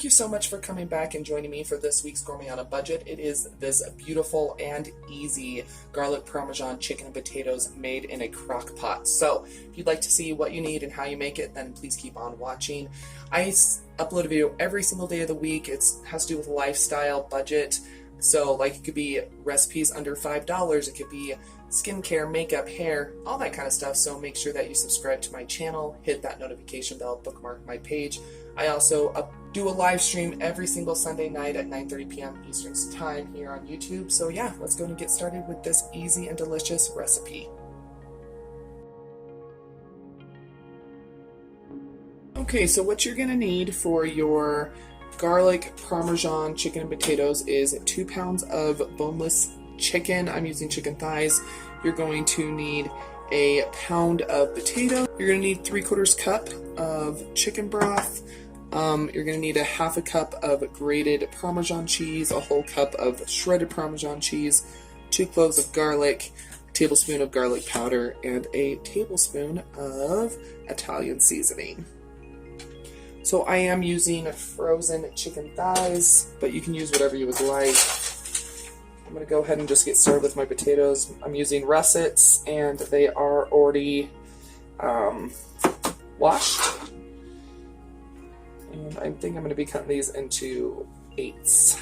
Thank you so much for coming back and joining me for this week's Gourmet on a Budget. It is this beautiful and easy garlic parmesan chicken and potatoes made in a crock pot. So if you'd like to see what you need and how you make it, then please keep on watching. I upload a video every single day of the week. It has to do with lifestyle, budget. So like it could be recipes under $5, it could be skincare, makeup, hair, all that kind of stuff. So make sure that you subscribe to my channel, hit that notification bell, bookmark my page. I also do a live stream every single Sunday night at 9:30 p.m. Eastern Time here on YouTube. So yeah, let's go and get started with this easy and delicious recipe. Okay, so what you're gonna need for your garlic parmesan chicken and potatoes is 2 pounds of boneless chicken. I'm using chicken thighs. You're going to need a pound of potato. You're going to need 3/4 cup of chicken broth. You're going to need a half a cup of grated Parmesan cheese, a whole cup of shredded Parmesan cheese, 2 cloves of garlic, a tablespoon of garlic powder, and a tablespoon of Italian seasoning. So I am using frozen chicken thighs, but you can use whatever you would like. I'm going to go ahead and just get started with my potatoes. I'm using russets, and they are already washed. And I think I'm going to be cutting these into 8s.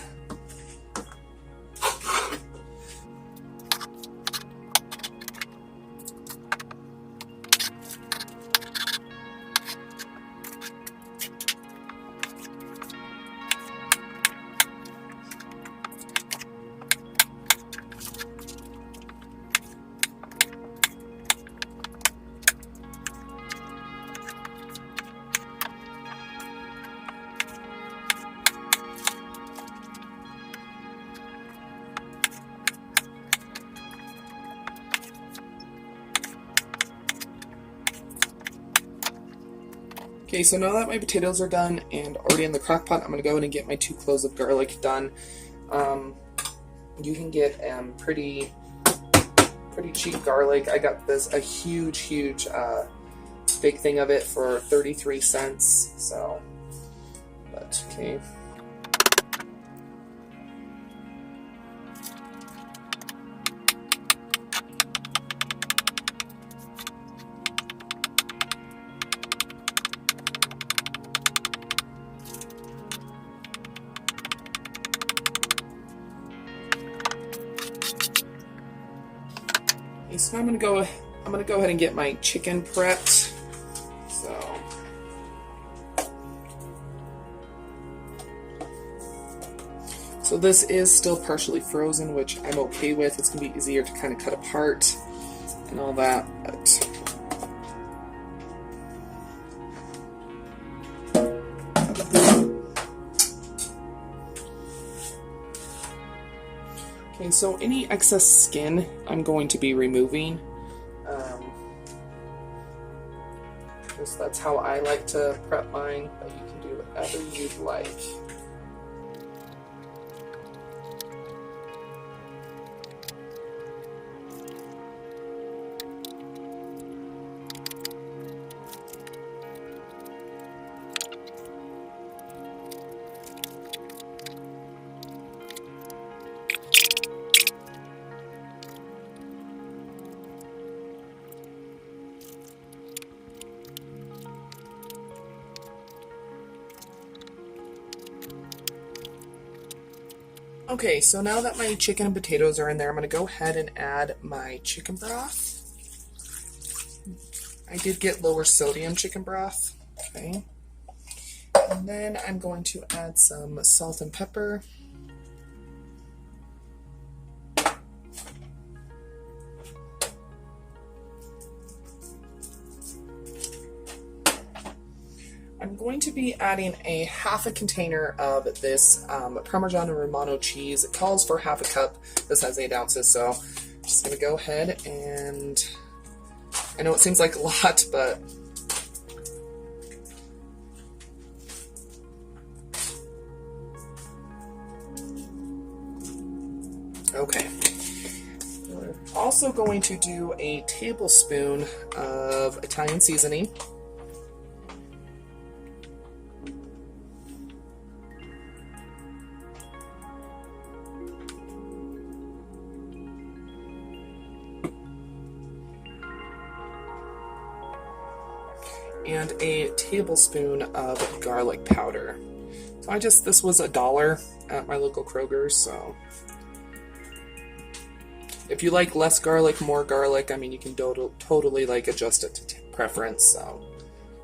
Okay, so now that my potatoes are done and already in the crock pot, I'm going to go in and get my 2 cloves of garlic done. You can get pretty cheap garlic. I got this a huge big thing of it for 33 cents. So, but okay. So now I'm gonna go ahead and get my chicken prepped. So this is still partially frozen, which I'm okay with. It's gonna be easier to kind of cut apart and all that. Okay, so any excess skin I'm going to be removing. That's how I like to prep mine, but you can do whatever you'd like. Okay, so now that my chicken and potatoes are in there, I'm going to go ahead and add my chicken broth. I did get lower sodium chicken broth. Okay. And then I'm going to add some salt and pepper. I'm going to be adding a half a container of this Parmesan and Romano cheese. It calls for half a cup. This has 8 ounces, so I'm just going to go ahead and, I know it seems like a lot, but okay. We're also going to do a tablespoon of Italian seasoning. and a tablespoon of garlic powder. So this was $1 at my local Kroger, so if you like less garlic, more garlic, I mean, you can totally like adjust it to preference, so,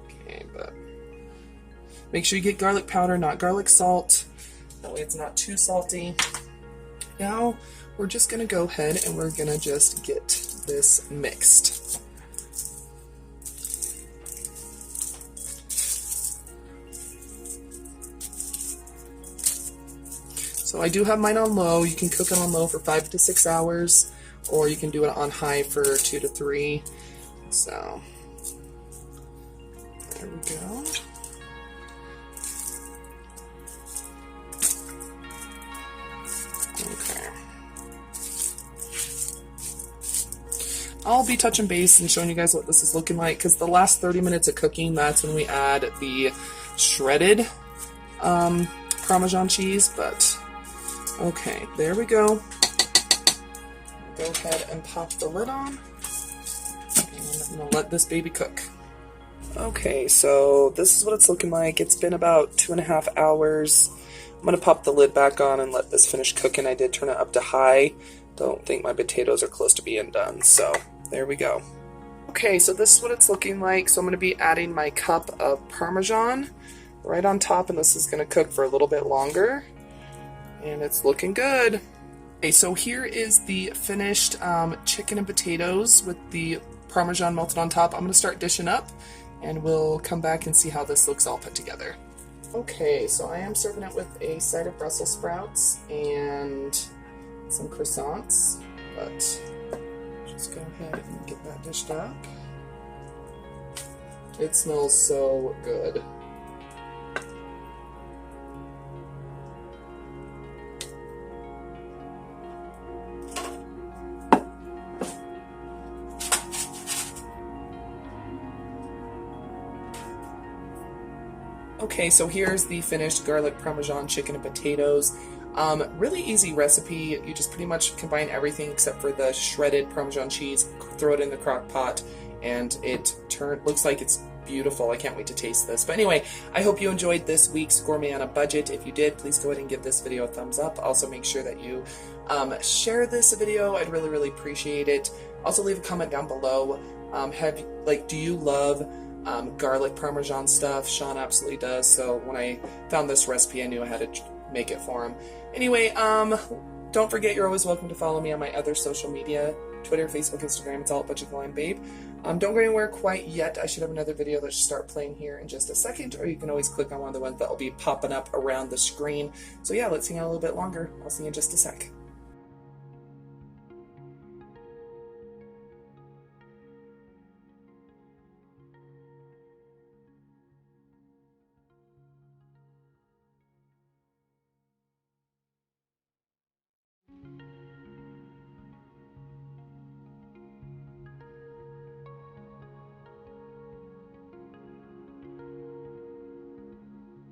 okay, but make sure you get garlic powder, not garlic salt, that way it's not too salty. Now, we're just gonna go ahead and we're gonna just get this mixed. So I do have mine on low. You can cook it on low for 5 to 6 hours, or you can do it on high for 2 to 3. So there we go. Okay. I'll be touching base and showing you guys what this is looking like, because the last 30 minutes of cooking, that's when we add the shredded Parmesan cheese, but okay, there we go. Go ahead and pop the lid on, and I'm gonna let this baby cook. Okay, so this is what it's looking like. It's been about 2.5 hours. I'm gonna pop the lid back on and let this finish cooking. I did turn it up to high. Don't think my potatoes are close to being done, so there we go. Okay, so this is what it's looking like. So I'm gonna be adding my cup of Parmesan right on top, and this is gonna cook for a little bit longer. And it's looking good. Okay, so here is the finished chicken and potatoes with the Parmesan melted on top. I'm going to start dishing up, and we'll come back and see how this looks all put together. Okay, so I am serving it with a side of Brussels sprouts and some croissants, but just go ahead and get that dished up. It smells so good. Okay, so here's the finished garlic Parmesan chicken and potatoes. Really easy recipe. You just pretty much combine everything except for the shredded Parmesan cheese, throw it in the crock pot, and it looks like it's beautiful. I can't wait to taste this. But anyway, I hope you enjoyed this week's Gourmet on a Budget. If you did, please go ahead and give this video a thumbs up. Also, make sure that you share this video. I'd really appreciate it. Also, leave a comment down below. Do you love garlic Parmesan stuff? Sean absolutely does, so when I found this recipe, I knew I had to make it for him. Anyway, don't forget you're always welcome to follow me on my other social media, Twitter, Facebook, Instagram. It's all at Budget Glam Babe. Don't go anywhere quite yet. I should have another video that should start playing here in just a second, or you can always click on one of the ones that will be popping up around the screen. So yeah, let's hang out a little bit longer. I'll see you in just a sec.